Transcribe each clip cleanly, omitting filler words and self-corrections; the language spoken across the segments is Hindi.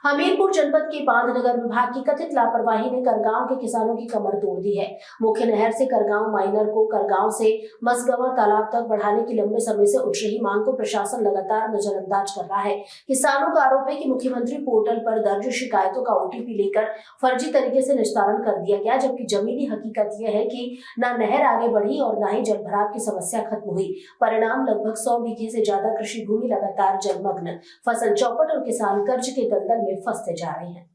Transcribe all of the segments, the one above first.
हमीरपुर जनपद के बांध नगर विभाग की कथित लापरवाही ने करगांव के किसानों की कमर तोड़ दी है। मुख्य नहर से करगांव माइनर को करगांव से मसगवा तालाब तक बढ़ाने की लंबे समय से उठ रही मांग को प्रशासन लगातार नजरअंदाज कर रहा है। किसानों का आरोप है कि मुख्यमंत्री पोर्टल पर दर्ज शिकायतों का ओटीपी लेकर फर्जी तरीके से निस्तारण कर दिया गया, जबकि जमीनी हकीकत यह है कि न नहर आगे बढ़ी और न ही जलभराव की समस्या खत्म हुई। परिणाम लगभग 100 बीघे से ज्यादा कृषि भूमि लगातार जलमग्न, फसल चौपट और किसान कर्ज के दलदल में फंसते जा रहे हैं।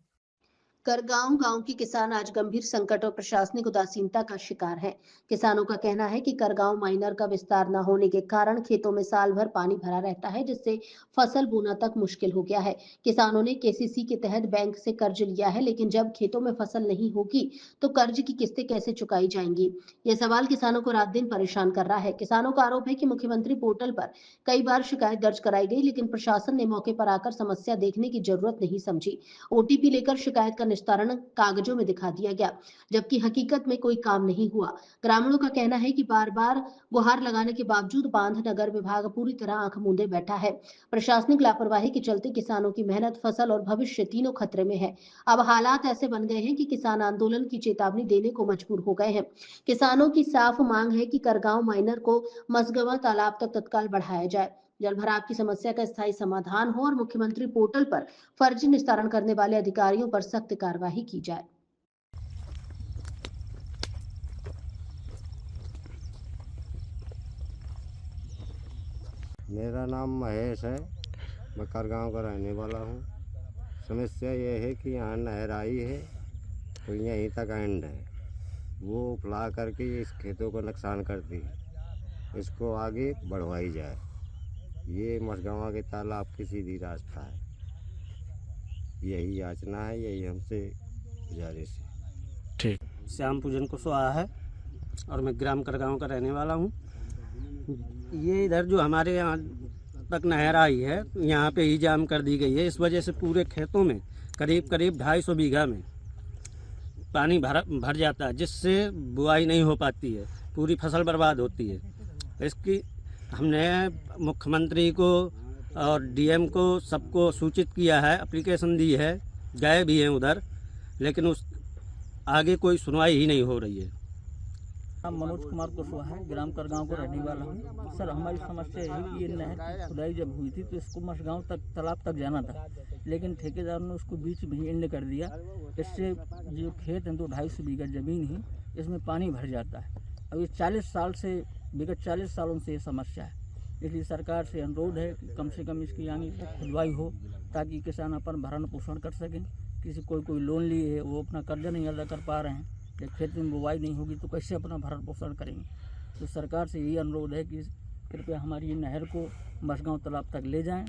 करगांव गांव के किसान आज गंभीर संकट और प्रशासनिक उदासीनता का शिकार हैं। किसानों का कहना है कि करगांव माइनर का विस्तार न होने के कारण खेतों में साल भर पानी भरा रहता है, जिससे फसल बोना तक मुश्किल हो गया है। किसानों ने केसीसी के तहत बैंक से कर्ज लिया है, लेकिन जब खेतों में फसल नहीं होगी तो कर्ज की किस्तें कैसे चुकाई जाएंगी? यह सवाल किसानों को रात दिन परेशान कर रहा है। किसानों का आरोप है कि मुख्यमंत्री पोर्टल पर कई बार शिकायत दर्ज कराई गई, लेकिन प्रशासन ने मौके पर आकर समस्या देखने की जरूरत नहीं समझी। ओटीपी लेकर शिकायत का निस्तारण कागजों में दिखा दिया गया, जबकि हकीकत में कोई काम नहीं हुआ। ग्रामीणों का कहना है कि बार बार गुहार लगाने के बावजूद बांध नगर विभाग पूरी तरह आंख मूंदे बैठा है। प्रशासनिक लापरवाही के चलते किसानों की मेहनत, फसल और भविष्य तीनों खतरे में है। अब हालात ऐसे बन गए हैं कि किसान आंदोलन की चेतावनी देने को मजबूर हो गए हैं। किसानों की साफ मांग है कि करगांव माइनर को मसगवा तालाब तक तत्काल बढ़ाया जाए, जलभराव की समस्या का स्थायी समाधान हो और मुख्यमंत्री पोर्टल पर फर्जी निस्तारण करने वाले अधिकारियों पर सख्त कार्रवाई की जाए। मेरा नाम महेश है, मैं करगांव का रहने वाला हूँ। समस्या ये है कि यहाँ नहर आई है तो यहीं तक एंड है, वो फैला करके इस खेतों को नुकसान करती है। इसको आगे बढ़वाई जाए। ये मसगवा के तालाब की सीधी रास्ता है, यही याचना है, यही हमसे गुजारिश है। ठीक। श्याम पूजन कुशवाहा है और मैं ग्राम करगांव का रहने वाला हूँ। ये इधर जो हमारे यहाँ तक नहर आई है, यहाँ पे ही जाम कर दी गई है। इस वजह से पूरे खेतों में करीब 250 बीघा में पानी भर जाता है, जिससे बुआई नहीं हो पाती है, पूरी फसल बर्बाद होती है। इसकी हमने मुख्यमंत्री को और डीएम को सबको सूचित किया है, एप्लीकेशन दी है, गए भी हैं उधर, लेकिन उस आगे कोई सुनवाई ही नहीं हो रही है। नाम मनोज कुमार कुशवाहा है, ग्राम करगांव को रहने वाला हूँ। सर, हमारी समस्या है कि ये नहर की खुदाई जब हुई थी तो इसको मसगांव तक तालाब तक जाना था, लेकिन ठेकेदार ने उसको बीच में ही एंड कर दिया। इससे जो खेत हैं तो 250 बीघा ज़मीन ही इसमें पानी भर जाता है। अब ये 40 सालों से ये समस्या है। इसलिए सरकार से अनुरोध है कि कम से कम इसकी यानी खुदवाई हो, ताकि किसान अपन भरण पोषण कर सकें। कोई लोन लिए है, वो अपना कर्जा नहीं अदा कर पा रहे हैं। जब खेत में बुवाई नहीं होगी तो कैसे अपना भरण पोषण करेंगे? तो सरकार से यही अनुरोध है कि कृपया हमारी ये नहर को मसगांव तालाब तक ले जाएं,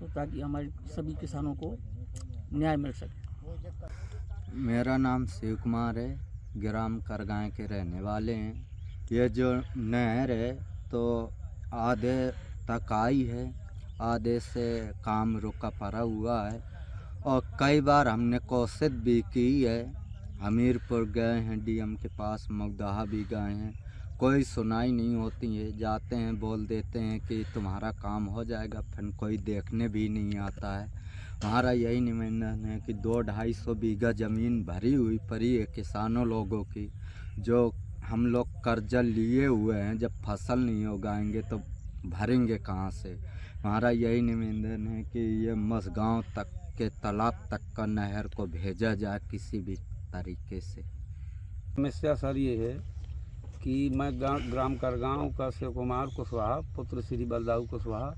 तो ताकि हमारे सभी किसानों को न्याय मिल सके। मेरा नाम शिव कुमार है, ग्राम करगांव के रहने वाले हैं। ये जो नहर है तो आधे तक आई है, आधे से काम रुका पड़ा हुआ है और कई बार हमने कोशिश भी की है। हमीरपुर गए हैं, डीएम के पास मगदहा भी गए हैं, कोई सुनाई नहीं होती है। जाते हैं, बोल देते हैं कि तुम्हारा काम हो जाएगा, फिर कोई देखने भी नहीं आता है। हमारा यही निवेदन है कि 200-250 बीघा ज़मीन भरी हुई पड़ी है किसानों लोगों की, जो हम लोग कर्जा लिए हुए हैं। जब फसल नहीं उगाएंगे तो भरेंगे कहाँ से? हमारा यही निवेदन है कि ये मसगांव तक के तालाब तक का नहर को भेजा जाए किसी भी तरीके से। समस्या सर ये है कि मैं ग्राम करगांव का शिव कुमार कुशवाहा, पुत्र श्री बलदाऊ कुशवाहा।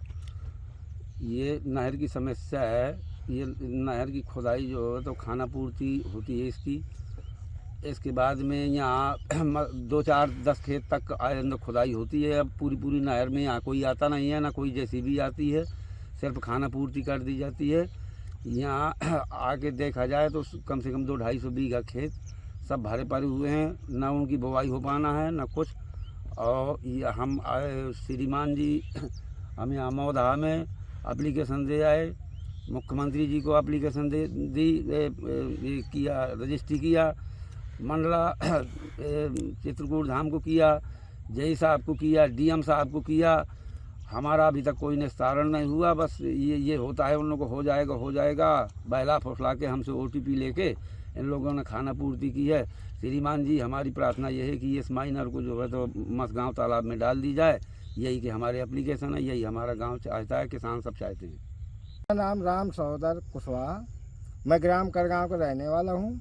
ये नहर की समस्या है। ये नहर की खुदाई जो है तो खाना पूर्ति होती है इसकी। इसके बाद में यहाँ 2-4-10 खेत तक अंदर खुदाई होती है। अब पूरी नहर में यहाँ कोई आता नहीं है, ना कोई जेसीबी आती है, सिर्फ खाना पूर्ति कर दी जाती है। यहाँ आके देखा जाए तो कम से कम 200-250 बीघा खेत सब भरे पड़े हुए हैं, ना उनकी बुवाई हो पाना है ना कुछ। और ये हम आए श्रीमान जी, हम यहाँ मौधा में एप्लीकेशन दे आए, मुख्यमंत्री जी को एप्लीकेशन दी किया, रजिस्ट्री किया, मंडला चित्रकूट धाम को किया, जय साहब को किया, डीएम साहब को किया हमारा अभी तक कोई निस्तारण नहीं हुआ। बस ये होता है उन लोगों को हो जाएगा बहला फुसला के हमसे OTP लेके इन लोगों ने खाना पूर्ति की है। श्रीमान जी, हमारी प्रार्थना ये है कि इस माइनर को जो है तो मसगांव तालाब में डाल दी जाए। यही कि हमारे एप्लीकेशन है, यही हमारा गांव चाहता है, किसान सब चाहते हैं। मेरा नाम राम सहोदर कुशवाहा, मैं ग्राम करगांव का रहने वाला हूँ।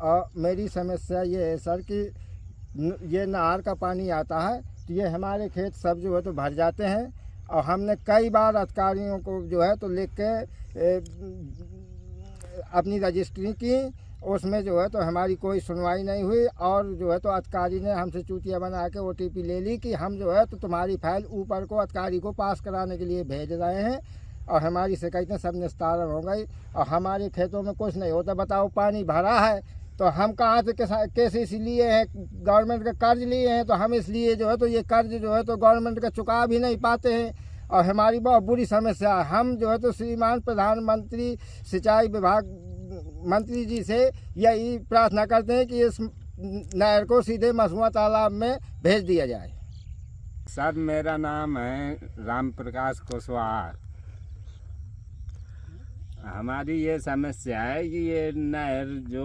और मेरी समस्या ये है सर कि ये नहर का पानी आता है तो ये हमारे खेत सब जो है तो भर जाते हैं। और हमने कई बार अधिकारियों को जो है तो लिख के अपनी रजिस्ट्री की, उसमें जो है तो हमारी कोई सुनवाई नहीं हुई। और जो है तो अधिकारी ने हमसे चूतिया बना के OTP ले ली कि हम जो है तो तुम्हारी फाइल ऊपर को अधिकारी को पास कराने के लिए भेज रहे हैं और हमारी शिकायतें सब निस्तारण हो गई और हमारे खेतों में कुछ नहीं होता। बताओ, पानी भरा है तो हम कहाँ से केसीसी लिए हैं, गवर्नमेंट का कर्ज लिए हैं, तो हम इसलिए जो है तो ये कर्ज जो है तो गवर्नमेंट का चुका भी नहीं पाते हैं और हमारी बहुत बुरी समस्या है। हम जो है तो श्रीमान प्रधानमंत्री सिंचाई विभाग मंत्री जी से यही प्रार्थना करते हैं कि इस नहर को सीधे मसुआ तालाब में भेज दिया जाए। सर, मेरा नाम है राम प्रकाश कुशवाहा। हमारी ये समस्या है कि ये नहर जो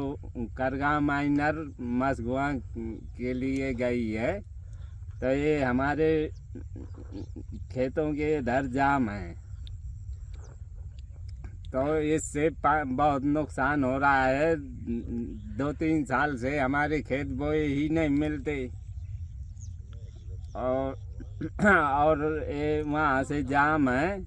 करगांव माइनर मसगुआ के लिए गई है तो ये हमारे खेतों के इधर जाम है, तो इससे बहुत नुकसान हो रहा है। 2-3 साल से हमारे खेत बोए ही नहीं मिलते और ये वहाँ से जाम है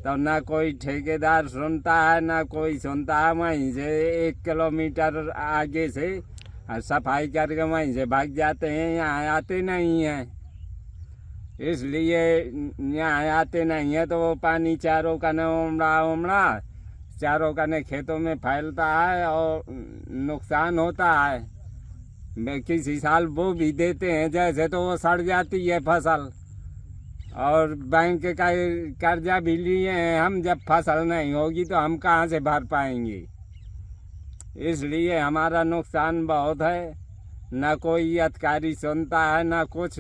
तो ना कोई ठेकेदार सुनता है ना कोई सुनता है। वहीं से 1 किलोमीटर आगे से सफाई करके वहीं से भाग जाते हैं, यहाँ आते नहीं हैं। इसलिए यहाँ आते नहीं है तो वो पानी चारों कने उमड़ा चारों कने खेतों में फैलता है और नुकसान होता है। किसी साल वो भी देते हैं जैसे तो वो सड़ जाती है फसल, और बैंक का कर्जा भी लिए हैं हम। जब फसल नहीं होगी तो हम कहाँ से भर पाएंगे। इसलिए हमारा नुकसान बहुत है, ना कोई अधिकारी सुनता है ना कुछ।